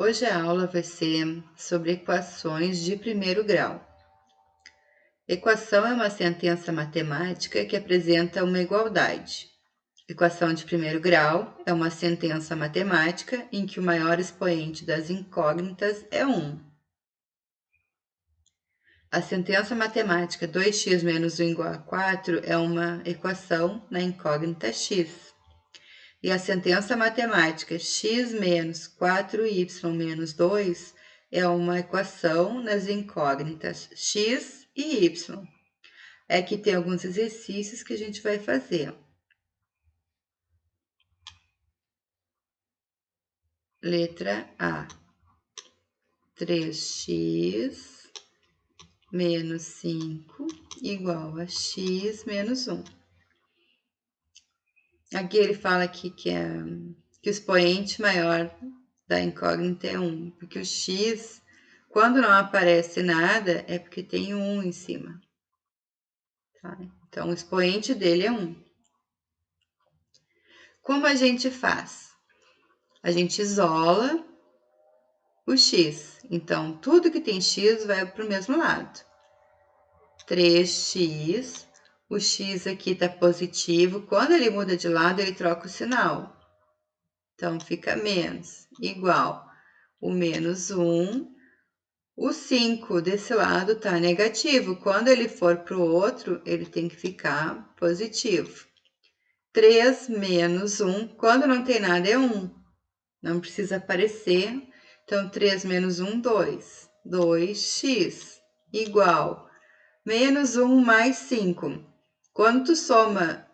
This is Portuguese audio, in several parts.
Hoje a aula vai ser sobre equações de primeiro grau. Equação é uma sentença matemática que apresenta uma igualdade. Equação de primeiro grau é uma sentença matemática em que o maior expoente das incógnitas é 1. A sentença matemática 2x menos 1 igual a 4 é uma equação na incógnita x. E a sentença matemática x menos 4y menos 2 é uma equação nas incógnitas x e y. Aqui tem alguns exercícios que a gente vai fazer. Letra A. 3x menos 5 igual a x menos 1. Aqui ele fala aqui que o expoente maior da incógnita é 1, porque o x, quando não aparece nada, é porque tem 1 em cima. Tá? Então, o expoente dele é 1. Como a gente faz? A gente isola o x. Então, tudo que tem x vai para o mesmo lado. 3x, o x aqui está positivo. Quando ele muda de lado, ele troca o sinal. Então, fica menos, igual o menos 1. O 5 desse lado está negativo. Quando ele for para o outro, ele tem que ficar positivo. 3 menos 1, quando não tem nada, é 1. Não precisa aparecer. Então, 3 menos 1, 2. 2x igual menos 1 mais 5. Quando tu soma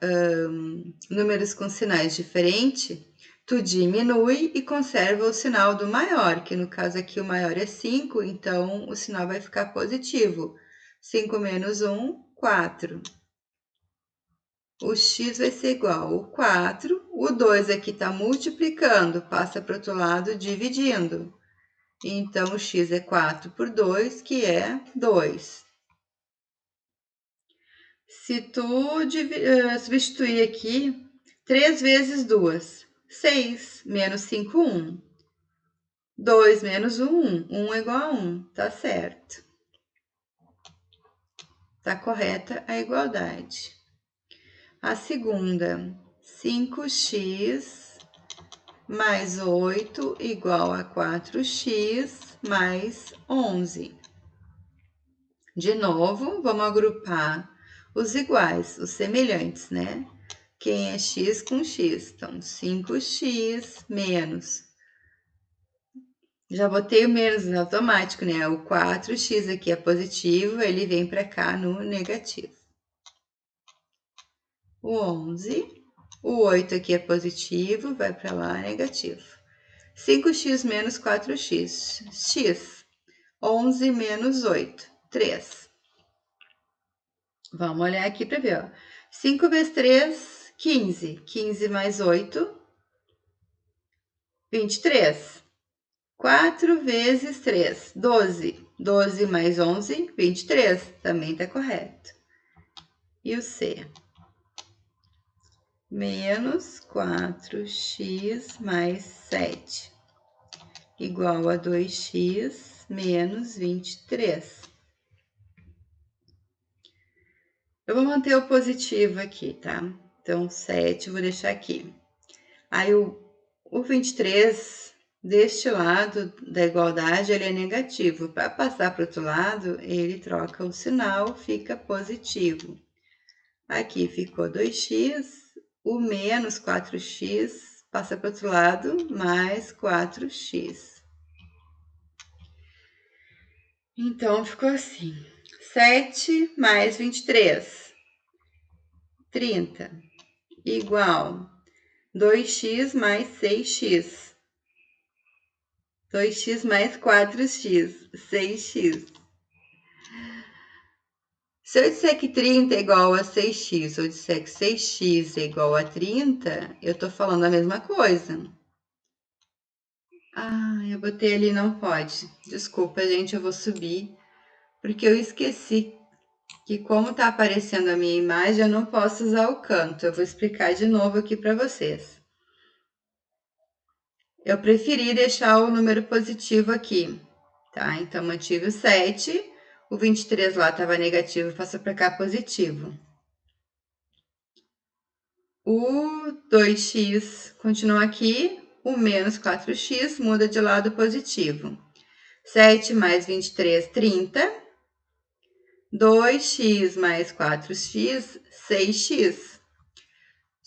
números com sinais diferentes, tu diminui e conserva o sinal do maior, que no caso aqui o maior é 5, então o sinal vai ficar positivo. 5 menos 1, 4. O x vai ser igual ao 4, o 2 aqui está multiplicando, passa para o outro lado dividindo. Então, o x é 4 por 2, que é 2. Se tu substituir aqui, 3 vezes 2, 6, menos 5, 1. 2 menos 1, 1. 1 é igual a 1, tá certo. Tá correta a igualdade. A segunda, 5x mais 8 igual a 4x mais 11. De novo, vamos agrupar os iguais, os semelhantes, né? Quem é x com x? Então, 5x menos. Já botei o menos no automático, né? O 4x aqui é positivo, ele vem para cá no negativo. O 11, o 8 aqui é positivo, vai para lá negativo. 5x menos 4x, x. 11 menos 8, 3. Vamos olhar aqui para ver, ó. 5 vezes 3, 15. 15 mais 8, 23. 4 vezes 3, 12. 12 mais 11, 23. Também está correto. E o C? Menos 4x mais 7. Igual a 2x menos 23. Eu vou manter o positivo aqui, tá? Então, 7 eu vou deixar aqui. Aí, o 23, deste lado da igualdade, ele é negativo. Para passar para o outro lado, ele troca o sinal, fica positivo. Aqui ficou 2x, o menos 4x passa para o outro lado, mais 4x. Então, ficou assim. 7 mais 23, 30, igual 2x mais 6x. 2x mais 4x, 6x. Se eu disser que 30 é igual a 6x, ou eu disser que 6x é igual a 30, eu tô falando a mesma coisa. Ah, eu botei ali não pode. Desculpa, gente, eu vou subir, porque eu esqueci que como tá aparecendo a minha imagem, eu não posso usar o canto. Eu vou explicar de novo aqui para vocês. Eu preferi deixar o número positivo aqui, tá? Então, mantive o 7, o 23 lá estava negativo, passou para cá positivo. O 2x continua aqui, o menos 4x muda de lado positivo. 7 mais 23, 30. 2x mais 4x, 6x.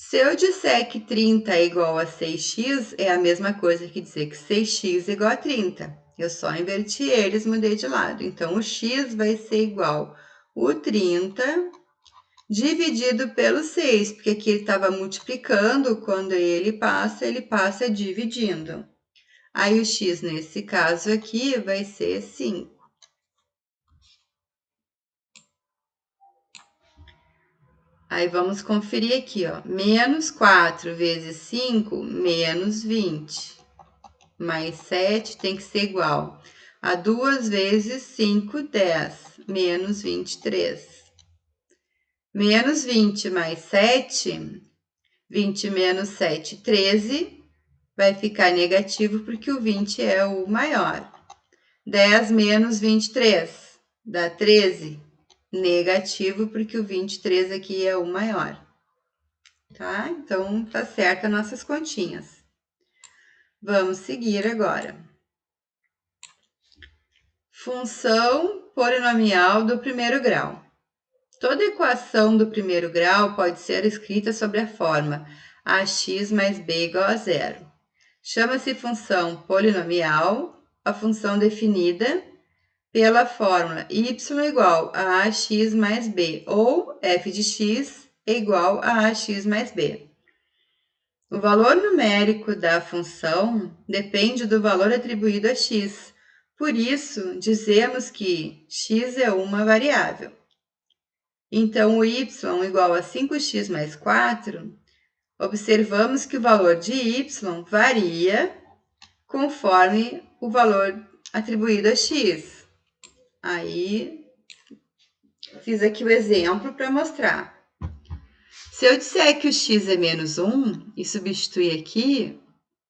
Se eu disser que 30 é igual a 6x, é a mesma coisa que dizer que 6x é igual a 30. Eu só inverti eles, mudei de lado. Então, o x vai ser igual o 30 dividido pelo 6, porque aqui ele estava multiplicando, quando ele passa dividindo. Aí, o x, nesse caso aqui, vai ser 5. Aí, vamos conferir aqui, ó. Menos 4 vezes 5, menos 20. Mais 7 tem que ser igual a 2 vezes 5, 10. Menos 23. Menos 20 mais 7, 20 menos 7, 13. Vai ficar negativo porque o 20 é o maior. 10 menos 23 dá 13. Negativo porque o 23 aqui é o maior. Tá? Então, tá certo as nossas continhas. Vamos seguir agora. Função polinomial do primeiro grau. Toda equação do primeiro grau pode ser escrita sob a forma ax mais b igual a zero. Chama-se função polinomial a função definida pela fórmula y igual a ax mais b, ou f de x é igual a ax mais b. O valor numérico da função depende do valor atribuído a x. Por isso, dizemos que x é uma variável. Então, o y igual a 5x mais 4, observamos que o valor de y varia conforme o valor atribuído a x. Aí, fiz aqui o exemplo para mostrar. Se eu disser que o x é menos 1 e substituir aqui,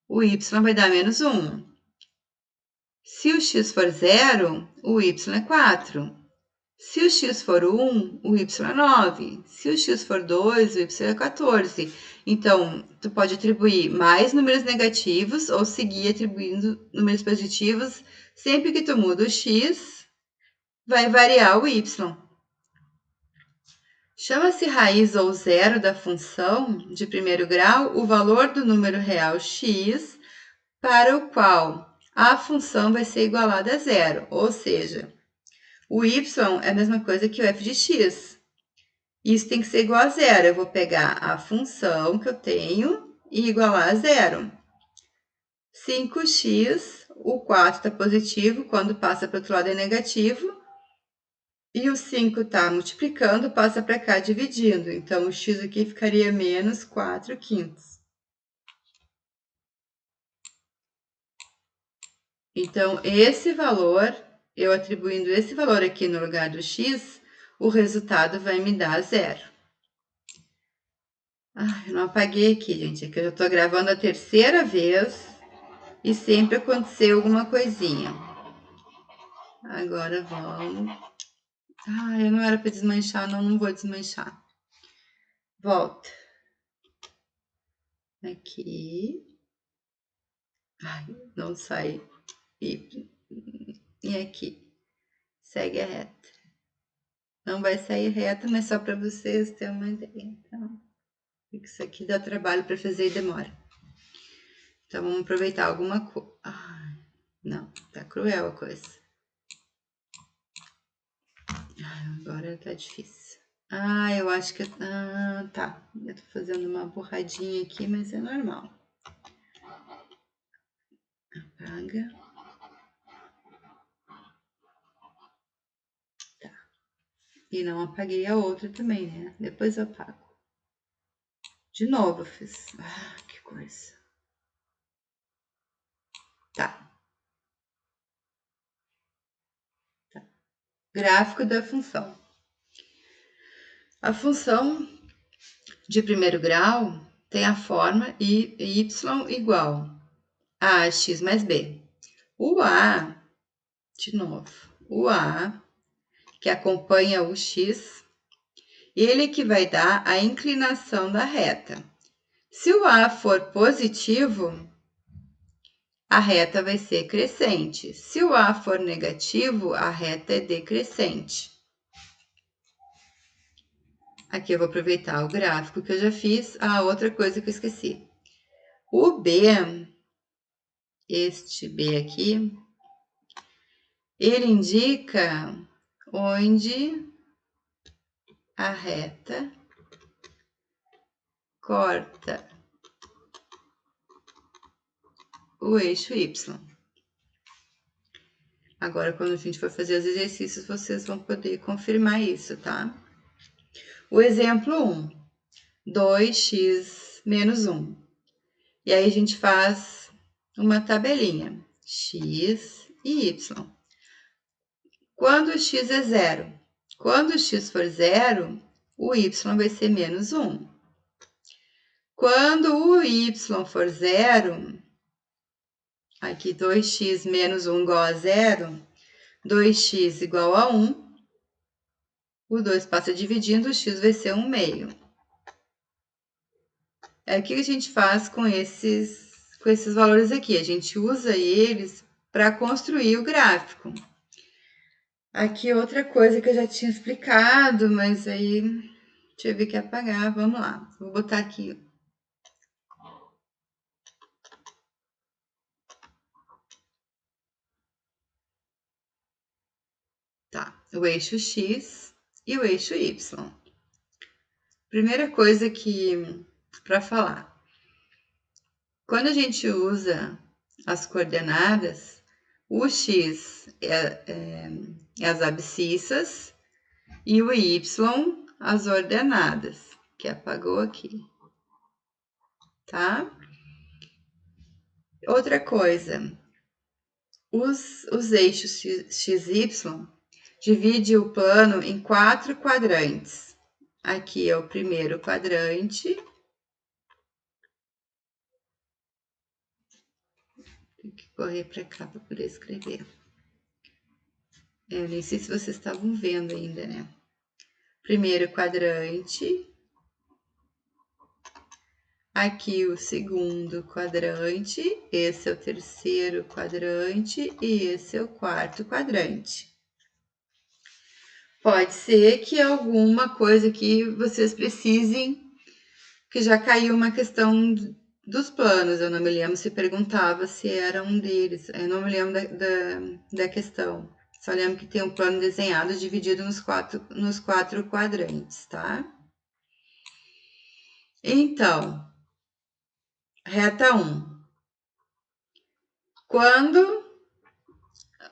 o y vai dar menos 1. Se o x for 0, o y é 4. Se o x for 1, o y é 9. Se o x for 2, o y é 14. Então, tu pode atribuir mais números negativos ou seguir atribuindo números positivos. Sempre que tu muda o x, vai variar o y. Chama-se raiz ou zero da função de primeiro grau o valor do número real x para o qual a função vai ser igualada a zero, ou seja, o y é a mesma coisa que o f de x. Isso tem que ser igual a zero. Eu vou pegar a função que eu tenho e igualar a zero. 5x, o 4 está positivo, quando passa para o outro lado é negativo. E o 5 está multiplicando, passa para cá dividindo. Então, o x aqui ficaria menos 4 quintos. Então, esse valor, eu atribuindo esse valor aqui no lugar do x, o resultado vai me dar zero. Eu não apaguei aqui, gente, é que eu já estou gravando a terceira vez e sempre aconteceu alguma coisinha. Agora vamos... eu não era para desmanchar, não vou desmanchar. Volta. Aqui. Não sai. E aqui. Segue a reta. Não vai sair reta, mas só para vocês terem uma ideia. Então, isso aqui dá trabalho para fazer e demora. Então, vamos aproveitar alguma coisa. Não, tá cruel a coisa. Agora tá difícil. Eu acho que... tá. Eu tô fazendo uma borradinha aqui, mas é normal. Apaga. Tá. E não apaguei a outra também, né? Depois eu apago. De novo eu fiz. Que coisa. Tá. Gráfico da função. A função de primeiro grau tem a forma y igual A, x mais b. O A, de novo, o A, que acompanha o x, ele que vai dar a inclinação da reta. Se o A for positivo, a reta vai ser crescente. Se o A for negativo, a reta é decrescente. Aqui eu vou aproveitar o gráfico que eu já fiz. Ah, outra coisa que eu esqueci. O B, este B aqui, ele indica onde a reta corta o eixo Y. Agora, quando a gente for fazer os exercícios, vocês vão poder confirmar isso, tá? O exemplo 1, 2x menos 1. E aí a gente faz uma tabelinha, x e y. Quando o x é zero? Quando o x for zero, o y vai ser menos 1. Quando o y for zero, aqui 2x menos 1 igual a zero, 2x igual a 1, o 2 passa dividindo, o x vai ser 1 meio. É o que a gente faz com esses valores aqui? A gente usa eles para construir o gráfico. Aqui outra coisa que eu já tinha explicado, mas aí tive que apagar. Vamos lá, vou botar aqui. Tá, o eixo x e o eixo y. Primeira coisa que para falar. Quando a gente usa as coordenadas, o x é as abscissas e o y as ordenadas, que apagou aqui, tá? Outra coisa, os eixos x, y divide o plano em 4 quadrantes. Aqui é o primeiro quadrante. Tem que correr para cá para poder escrever. Eu nem sei se vocês estavam vendo ainda, né? Primeiro quadrante. Aqui o segundo quadrante. Esse é o terceiro quadrante e esse é o quarto quadrante. Pode ser que alguma coisa que vocês precisem, que já caiu uma questão dos planos. Eu não me lembro se perguntava se era um deles. Eu não me lembro da questão. Só lembro que tem um plano desenhado dividido nos quatro quadrantes, tá? Então, reta 1. Quando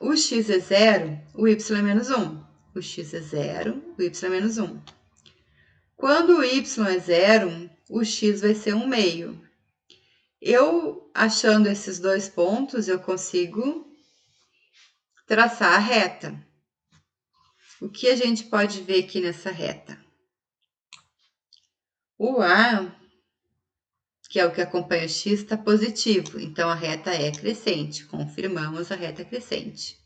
o x é zero, o y é menos 1. O x é zero, o y é menos 1. Quando o y é zero, o x vai ser 1 meio. Eu, achando esses dois pontos, eu consigo traçar a reta. O que a gente pode ver aqui nessa reta? O A, que é o que acompanha o x, está positivo, então a reta é crescente. Confirmamos a reta crescente.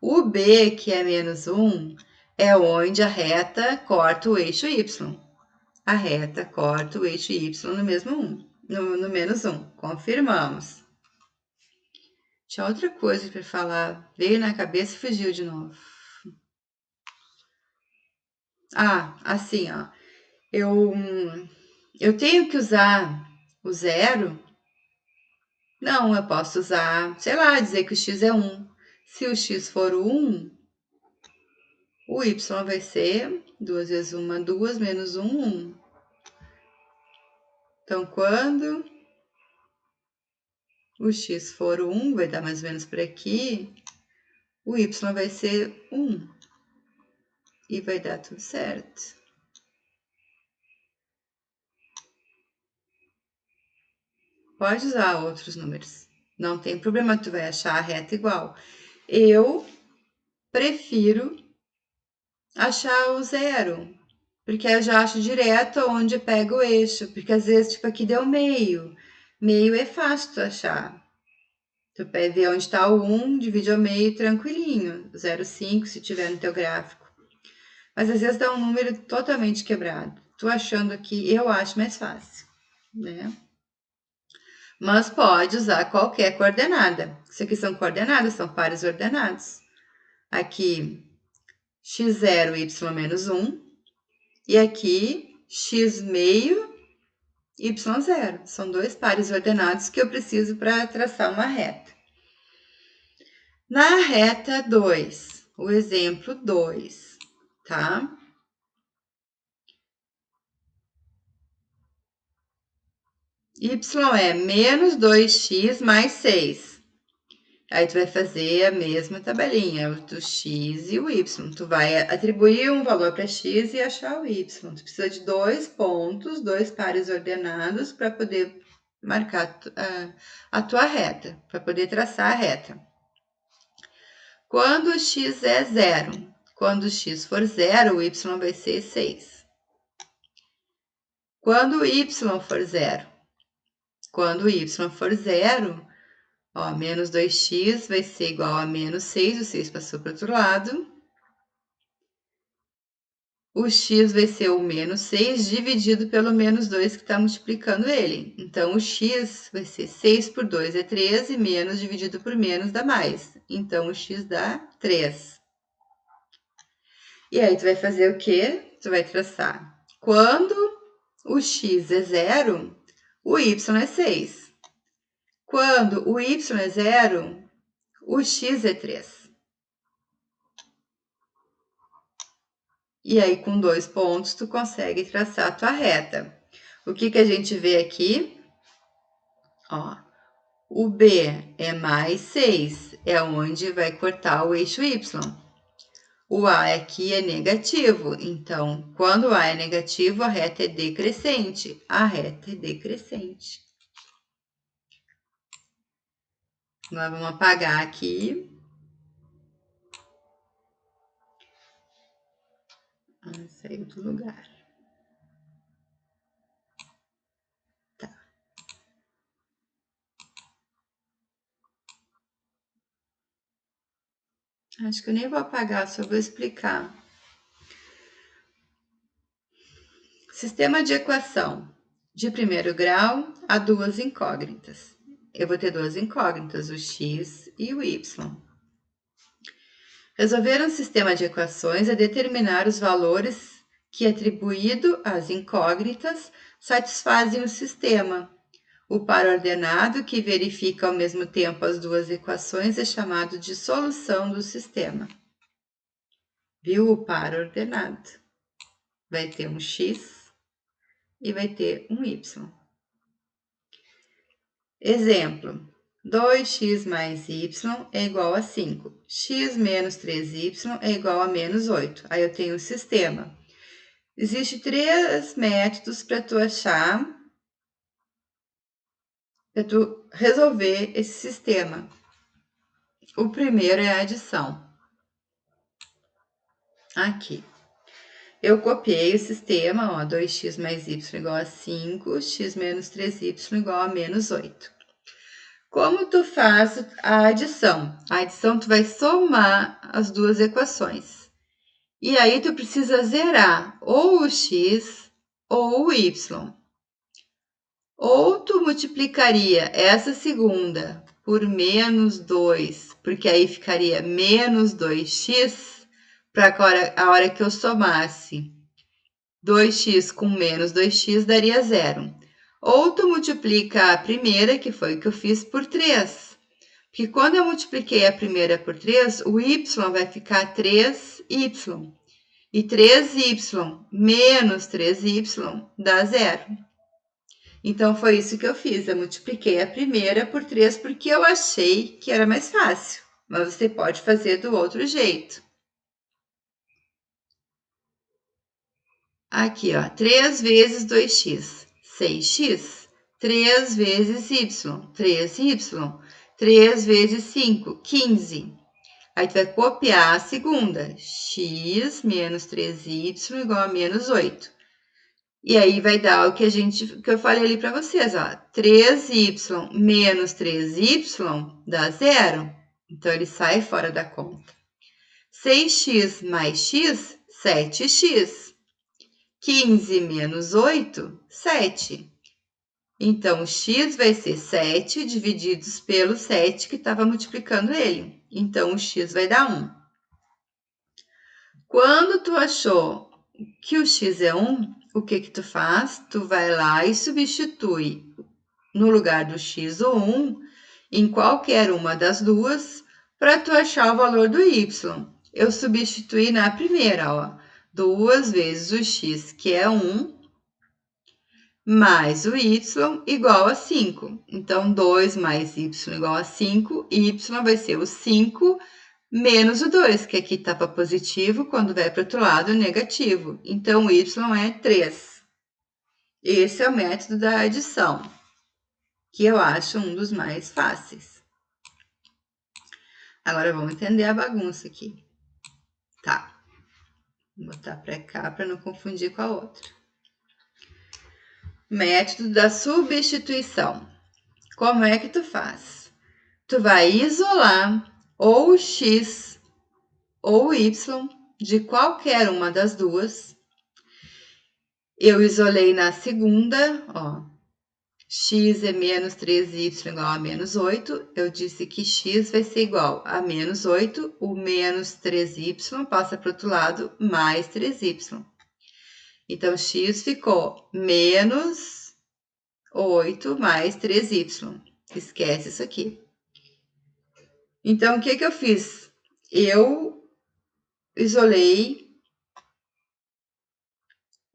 O B, que é menos 1, é onde a reta corta o eixo y. A reta corta o eixo y no mesmo 1, no menos 1. Confirmamos. Tinha outra coisa para falar, veio na cabeça e fugiu de novo. Ah, assim, ó. Eu tenho que usar o zero? Não, eu posso usar, sei lá, dizer que o x é 1. Se o x for 1, o y vai ser 2 vezes 1, 2, menos 1, 1. Então, quando o x for 1, vai dar mais ou menos por aqui, o y vai ser 1. E vai dar tudo certo. Pode usar outros números. Não tem problema, tu vai achar a reta igual. Eu prefiro achar o zero, porque aí eu já acho direto onde pega o eixo, porque às vezes, tipo, aqui deu meio. Meio é fácil tu achar. Tu vai ver onde está o 1, divide ao meio tranquilinho, 0,5 se tiver no teu gráfico. Mas às vezes dá um número totalmente quebrado. Tu achando que eu acho mais fácil, né? Mas pode usar qualquer coordenada. Isso aqui são coordenadas, são pares ordenados. Aqui, x0, y menos 1. E aqui, x meio, y0. São dois pares ordenados que eu preciso para traçar uma reta. Na reta 2, o exemplo 2, tá? Y é menos 2x mais 6. Aí tu vai fazer a mesma tabelinha, do x e o y. Tu vai atribuir um valor para x e achar o y. Tu precisa de 2 pontos, 2 pares ordenados para poder marcar a tua reta, para poder traçar a reta. Quando x é 0, quando x for 0, o y vai ser 6. Quando o y for 0, quando o y for 0, ó, menos 2x vai ser igual a menos 6, o 6 passou para o outro lado. O x vai ser o menos 6 dividido pelo menos 2 que está multiplicando ele. Então, o x vai ser 6 por 2 é 13, menos dividido por menos dá mais. Então, o x dá 3. E aí, tu vai fazer o quê? Tu vai traçar. Quando o x é 0, o y é 6. Quando o y é 0, o x é 3. E aí, com 2 pontos, tu consegue traçar a tua reta. O que a gente vê aqui? Ó, o B é mais 6, é onde vai cortar o eixo Y. O A aqui é negativo, então, quando o A é negativo, a reta é decrescente. A reta é decrescente. Nós vamos apagar aqui. Saiu do lugar. Tá. Acho que eu nem vou apagar, só vou explicar. Sistema de equação. De primeiro grau, há duas incógnitas. Eu vou ter duas incógnitas, o x e o y. Resolver um sistema de equações é determinar os valores que, atribuído às incógnitas, satisfazem o sistema. O par ordenado, que verifica ao mesmo tempo as duas equações, é chamado de solução do sistema. Viu o par ordenado? Vai ter um x e vai ter um y. Exemplo, 2x mais y é igual a 5. X menos 3y é igual a menos 8. Aí eu tenho um sistema. Existem 3 métodos para tu achar, para tu resolver esse sistema. O primeiro é a adição. Aqui. Eu copiei o sistema, ó, 2x mais y igual a 5, x menos 3y igual a menos 8. Como tu faz a adição? A adição tu vai somar as duas equações. E aí tu precisa zerar ou o x ou o y. Ou tu multiplicaria essa segunda por menos 2, porque aí ficaria menos 2x, para a hora que eu somasse 2x com menos 2x daria 0. Ou tu multiplica a primeira, que foi o que eu fiz, por 3. Porque quando eu multipliquei a primeira por 3, o y vai ficar 3y. E 3y menos 3y dá 0. Então, foi isso que eu fiz. Eu multipliquei a primeira por 3 porque eu achei que era mais fácil. Mas você pode fazer do outro jeito. Aqui, ó, 3 vezes 2x, 6x. 3 vezes y, 3y. 3 vezes 5, 15. Aí, tu vai copiar a segunda. X menos 3y igual a menos 8. E aí vai dar o que eu falei ali para vocês, ó. 3y menos 3y dá 0. Então, ele sai fora da conta. 6x mais x, 7x. 15 menos 8, 7. Então, o x vai ser 7 divididos pelo 7 que estava multiplicando ele. Então, o x vai dar 1. Quando tu achou que o x é 1, o que tu faz? Tu vai lá e substitui no lugar do x o 1 em qualquer uma das duas para tu achar o valor do y. Eu substituí na primeira, ó. 2 vezes o x, que é 1, mais o y igual a 5. Então, 2 mais y igual a 5, y vai ser o 5 menos o 2, que aqui estava positivo, quando vai para o outro lado, negativo. Então, y é 3. Esse é o método da adição, que eu acho um dos mais fáceis. Agora, vamos entender a bagunça aqui. Tá. Vou botar para cá para não confundir com a outra. Método da substituição. Como é que tu faz? Tu vai isolar ou o x ou o y de qualquer uma das duas. Eu isolei na segunda, ó. X é menos 3y igual a menos 8. Eu disse que x vai ser igual a menos 8. O menos 3y passa para o outro lado, mais 3y. Então, x ficou menos 8 mais 3y. Esquece isso aqui. Então, o que eu fiz? Eu isolei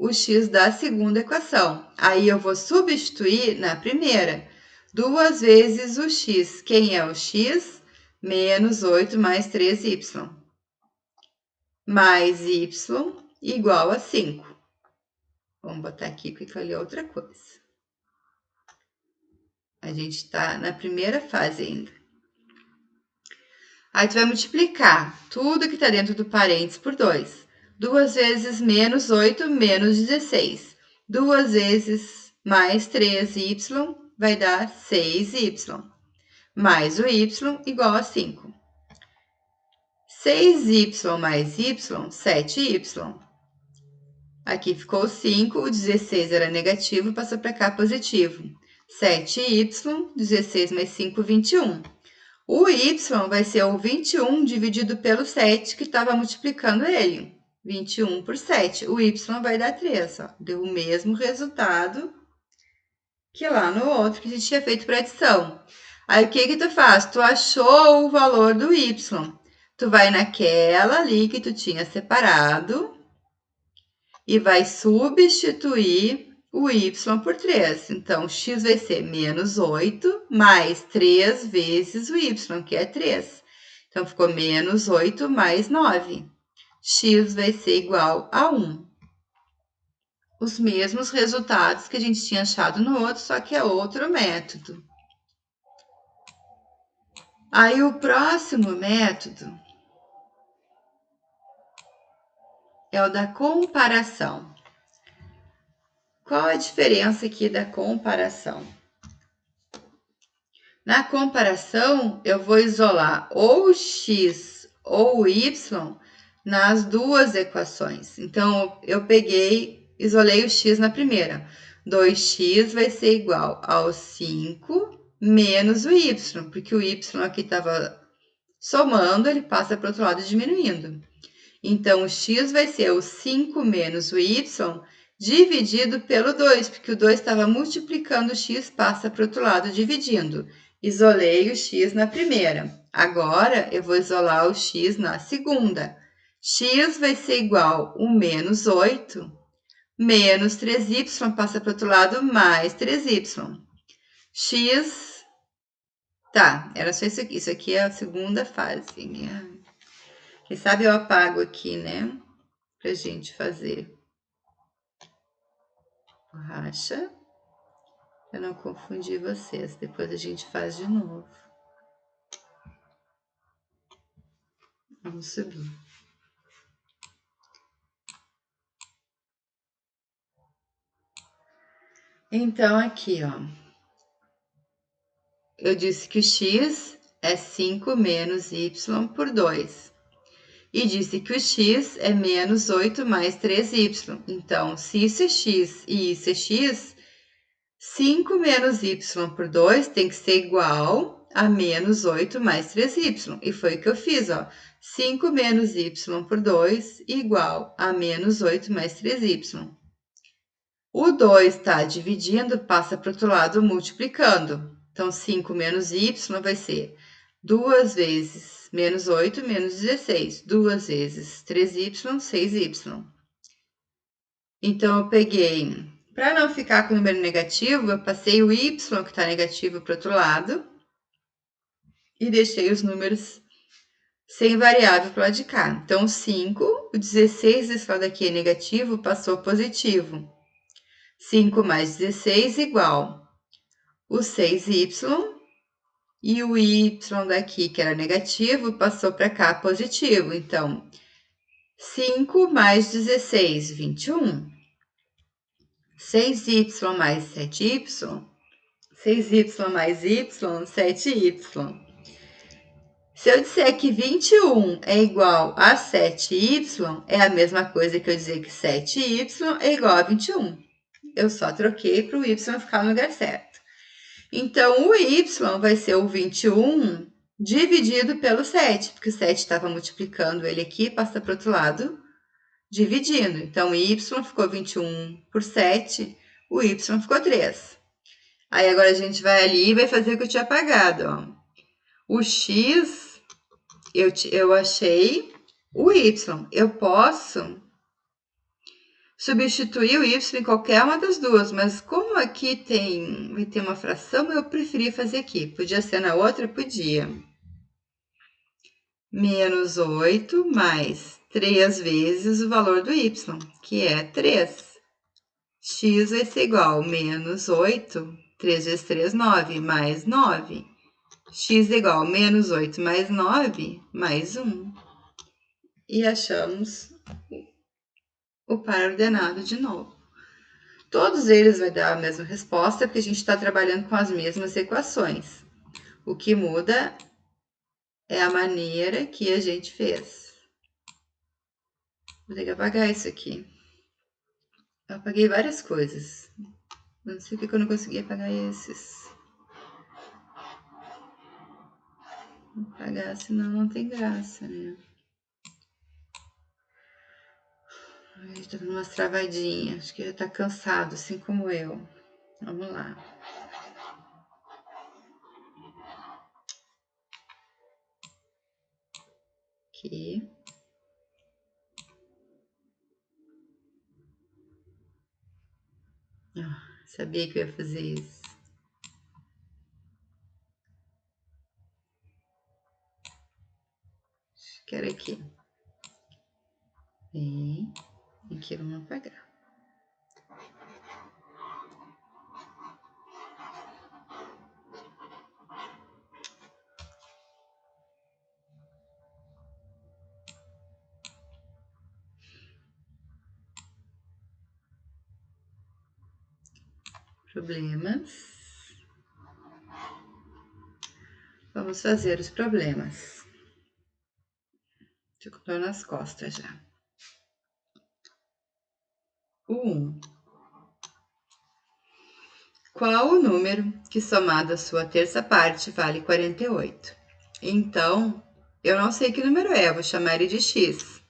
o x da segunda equação. Aí, eu vou substituir na primeira. 2 vezes o x. Quem é o x? Menos 8 mais 3y. Mais y igual a 5. Vamos botar aqui porque ali é outra coisa. A gente está na primeira fase ainda. Aí, tu vai multiplicar tudo que está dentro do parênteses por 2. 2 vezes menos 8, menos 16. 2 vezes mais 3y vai dar 6y. Mais o y igual a 5. 6y mais y, 7y. Aqui ficou 5, o 16 era negativo, passou para cá positivo. 7y, 16 mais 5, 21. O y vai ser o 21 dividido pelo 7, que estava multiplicando ele. 21 por 7. O y vai dar 3, ó. Deu o mesmo resultado que lá no outro que a gente tinha feito para adição. Aí, o que tu faz? Tu achou o valor do y. Tu vai naquela ali que tu tinha separado e vai substituir o y por 3. Então, x vai ser menos 8 mais 3 vezes o y, que é 3. Então, ficou menos 8 mais 9. X vai ser igual a 1. Os mesmos resultados que a gente tinha achado no outro, só que é outro método. Aí, o próximo método é o da comparação. Qual a diferença aqui da comparação? Na comparação, eu vou isolar ou o x ou o y nas duas equações. Então, eu isolei o x na primeira. 2x vai ser igual ao 5 menos o y, porque o y aqui estava somando, ele passa para o outro lado diminuindo. Então, o x vai ser o 5 menos o y dividido pelo 2, porque o 2 estava multiplicando o x, passa para o outro lado dividindo. Isolei o x na primeira. Agora, eu vou isolar o x na segunda. X vai ser igual a menos 8 menos 3y, passa para o outro lado, mais 3y. X, tá, era só isso aqui. Isso aqui é a segunda fase. Quem sabe eu apago aqui, né? Pra gente fazer. Borracha. Pra não confundir vocês. Depois a gente faz de novo. Vamos subir. Então, aqui, ó, eu disse que o x é 5 menos y por 2. E disse que o x é menos 8 mais 3y. Então, se isso é x e isso é x, 5 menos y por 2 tem que ser igual a menos 8 mais 3y. E foi o que eu fiz, ó. 5 menos y por 2 igual a menos 8 mais 3y. O 2 está dividindo, passa para o outro lado multiplicando. Então, 5 menos y vai ser 2 vezes menos 8, menos 16. 2 vezes 3y, 6y. Então, eu peguei, para não ficar com o número negativo, eu passei o y, que está negativo, para o outro lado. E deixei os números sem variável para o lado de cá. Então, 5, o 16 desse lado aqui é negativo, passou positivo. 5 mais 16 igual o 6y, e o y daqui, que era negativo, passou para cá positivo. Então, 5 mais 16, 21. 6y mais 7y, 6y mais y, 7y. Se eu disser que 21 é igual a 7y, é a mesma coisa que eu dizer que 7y é igual a 21. Eu só troquei para o y ficar no lugar certo. Então, o y vai ser o 21 dividido pelo 7, porque o 7 estava multiplicando ele aqui, passa para o outro lado, dividindo. Então, y ficou 21 por 7, o y ficou 3. Aí, agora a gente vai ali e vai fazer o que eu tinha apagado, ó. O x, eu achei o y. Eu posso substituir o y em qualquer uma das duas, mas como aqui vai ter uma fração, eu preferi fazer aqui. Podia ser na outra? Podia. Menos 8 mais 3 vezes o valor do y, que é 3. X vai ser igual a menos 8, 3 vezes 3, 9, mais 9. X é igual a menos 8 mais 9, mais 1. E achamos o par ordenado de novo. Todos eles vão dar a mesma resposta, porque a gente está trabalhando com as mesmas equações. O que muda é a maneira que a gente fez. Vou ter que apagar isso aqui. Eu apaguei várias coisas. Não sei porque eu não consegui apagar esses. Vou apagar, senão não tem graça, né? A gente tá dando umas travadinhas. Acho que já tá cansado, assim como eu. Vamos lá. Aqui. Sabia que eu ia fazer isso. Acho que era aqui. E aqui vamos apagar. Problemas. Vamos fazer os problemas. Tô com dor nas costas já. O 1. Qual o número que somado à sua terça parte vale 48? Então, eu não sei que número é, eu vou chamar ele de x.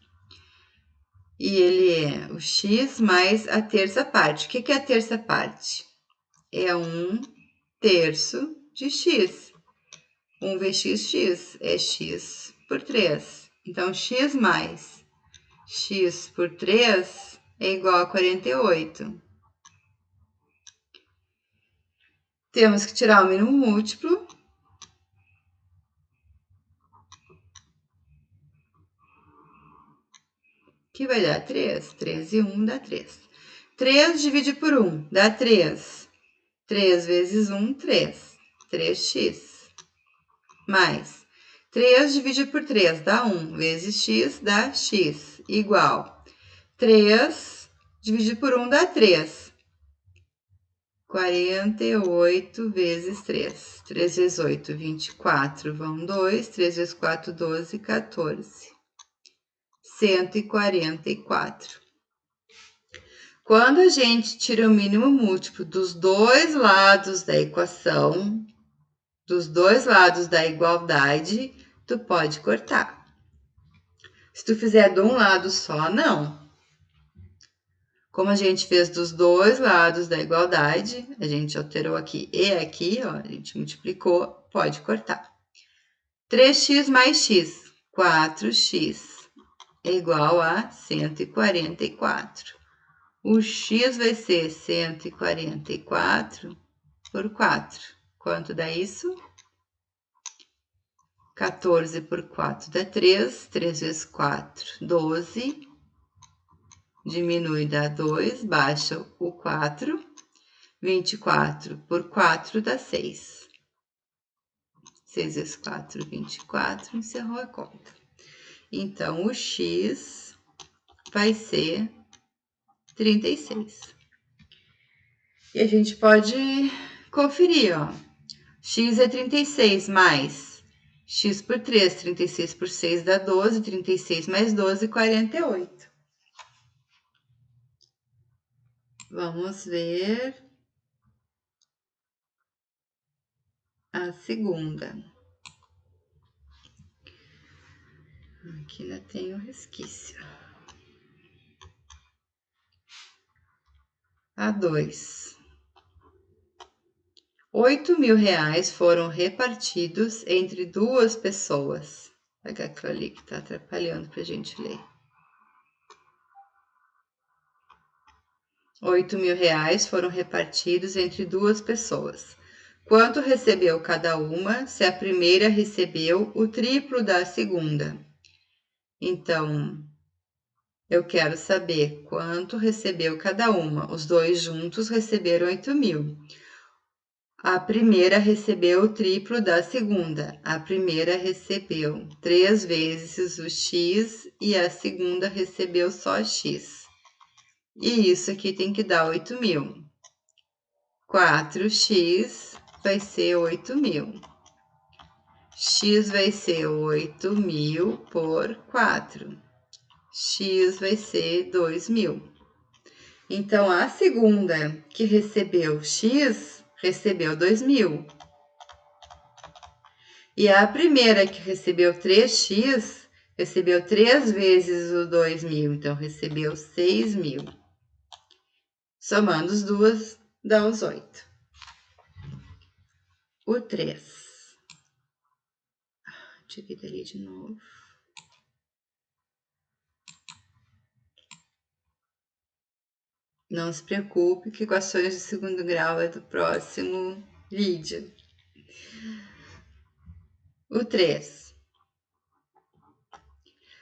E ele é o x mais a terça parte. O que é a terça parte? É 1/3 de x. 1 vezes x é x por 3. Então, x mais x por 3 é igual a 48. Temos que tirar o mínimo múltiplo. Que vai dar 3. 3 e 1 dá 3. 3 divide por 1 dá 3. 3 vezes 1, 3. 3x. Mais 3 divide por 3 dá 1. Vezes x dá x. Igual 3 dividido por 1 dá 3. 48 vezes 3. 3 vezes 8, 24, vão 2. 3 vezes 4, 12, 14. 144. Quando a gente tira o mínimo múltiplo dos dois lados da equação, dos dois lados da igualdade, tu pode cortar. Se tu fizer de um lado só, não. Como a gente fez dos dois lados da igualdade, a gente alterou aqui e aqui, ó, a gente multiplicou, pode cortar. 3x mais x, 4x, é igual a 144. O x vai ser 144 por 4. Quanto dá isso? 14 por 4 dá 3. 3 vezes 4, 12. Diminui, dá 2. Baixa o 4. 24 por 4 dá 6. 6 vezes 4, 24. Encerrou a conta. Então, o x vai ser 36. E a gente pode conferir, ó. X é 36 mais x por 3, 36 por 6 dá 12, 36 mais 12, 48. Vamos ver a segunda. Aqui ainda tem o resquício. A 2. 8.000 reais foram repartidos entre duas pessoas. Vou pegar aquilo ali que tá atrapalhando pra gente ler. 8.000 reais foram repartidos entre duas pessoas. Quanto recebeu cada uma se a primeira recebeu o triplo da segunda? Então, eu quero saber quanto recebeu cada uma. Os dois juntos receberam 8.000. A primeira recebeu o triplo da segunda. A primeira recebeu 3 vezes o x e a segunda recebeu só x. E isso aqui tem que dar 8.000. 4x vai ser 8.000. X vai ser 8.000 por 4. X vai ser 2.000. Então, a segunda que recebeu x, recebeu 2.000. E a primeira que recebeu 3x, recebeu 3 vezes o 2.000. Então, recebeu 6.000. Somando as duas, dá os 8. O 3. Divida ali de novo. Não se preocupe que equações de segundo grau é do próximo vídeo. O 3.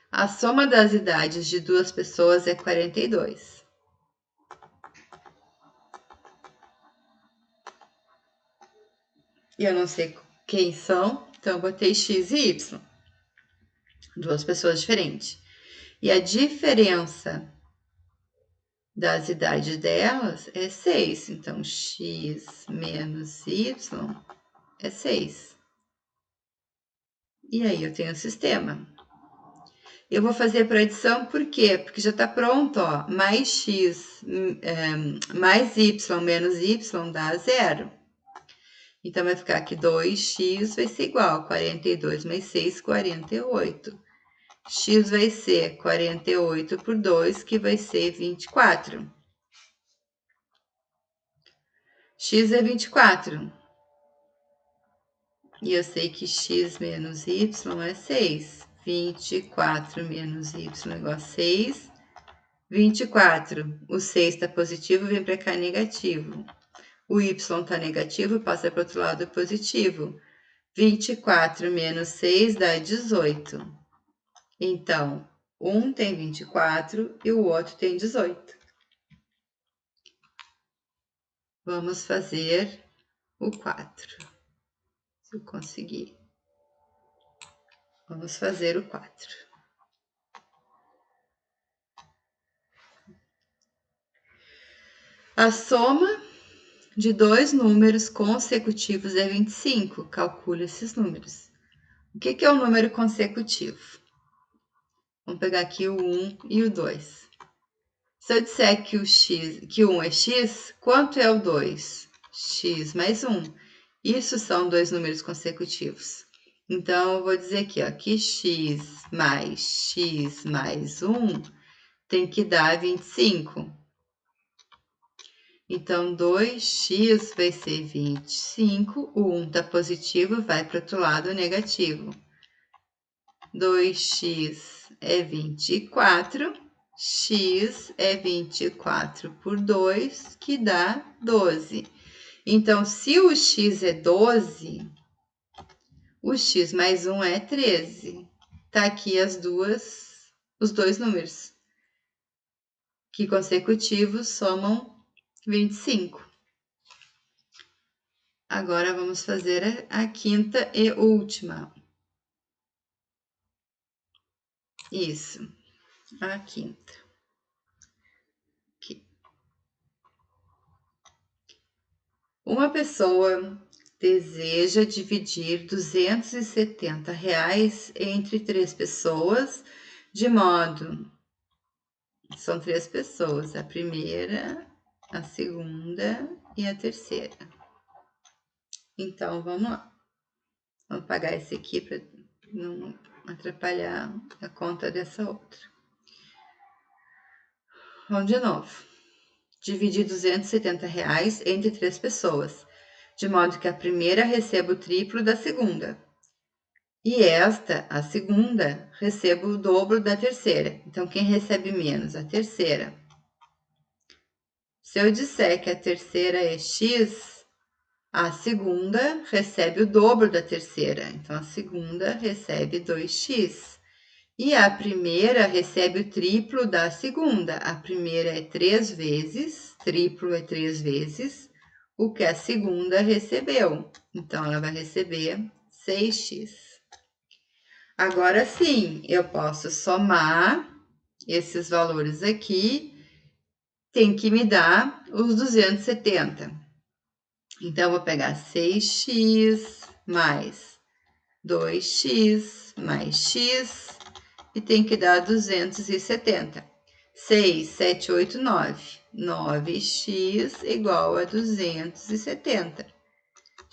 A soma das idades de duas pessoas é 42. E eu não sei quem são, então eu botei x e y. Duas pessoas diferentes. E a diferença das idades delas é 6. Então, x menos y é 6. E aí eu tenho o sistema. Eu vou fazer por adição, por quê? Porque já está pronto, ó. Mais x mais y menos y dá 0. Então, vai ficar que 2x vai ser igual a 42 mais 6, 48. X vai ser 48 por 2, que vai ser 24. X é 24. E eu sei que x menos y é 6. 24 menos y é igual a 6. 24. O 6 está positivo, vem para cá negativo. O y está negativo, passa para o outro lado positivo. 24 menos 6 dá 18. Então, um tem 24 e o outro tem 18. Vamos fazer o 4. Se eu conseguir. Vamos fazer o 4. A soma de 2 números consecutivos é 25. Calcule esses números. O que é um número consecutivo? Vamos pegar aqui o 1 e o 2. Se eu disser que o 1 é x, quanto é o 2? X mais 1. Isso são 2 números consecutivos. Então, eu vou dizer aqui, ó, que x mais 1 tem que dar 25. Então, 2x vai ser 25. O 1 está positivo, vai para o outro lado negativo. 2x é 24. X é 24 por 2, que dá 12. Então, se o x é 12, o x mais 1 é 13. Tá aqui os dois números, que consecutivos somam 25. Agora, vamos fazer a quinta e última. Isso, a quinta. Aqui. Uma pessoa deseja dividir R$270 entre 3 pessoas, de modo... São 3 pessoas, a primeira, a segunda e a terceira. Então, vamos lá. Vamos apagar esse aqui para não atrapalhar a conta dessa outra. Vamos de novo. Dividir R$270 entre 3 pessoas, de modo que a primeira receba o triplo da segunda. E esta, a segunda, receba o dobro da terceira. Então, quem recebe menos? A terceira. Se eu disser que a terceira é x, a segunda recebe o dobro da terceira. Então, a segunda recebe 2x. E a primeira recebe o triplo da segunda. A primeira é 3 vezes, triplo é 3 vezes, o que a segunda recebeu. Então, ela vai receber 6x. Agora sim, eu posso somar esses valores aqui, tem que me dar os 270. Então, eu vou pegar 6x mais 2x mais x e tem que dar 270. 6, 7, 8, 9. 9x igual a 270.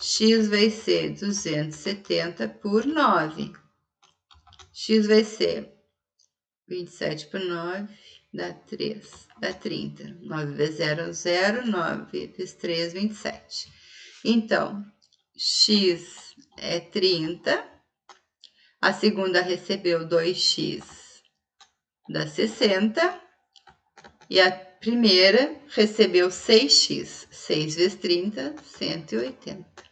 X vai ser 270 por 9. X vai ser 27 por 9, dá 3, dá 30. 9 vezes 0, 0, 9 vezes 3, 27. Então, x é 30. A segunda recebeu 2x, dá 60. E a primeira recebeu 6x. 6 vezes 30, 180.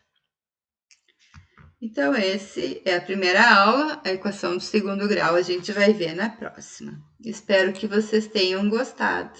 Então, esse é a primeira aula. A equação do segundo grau a gente vai ver na próxima. Espero que vocês tenham gostado.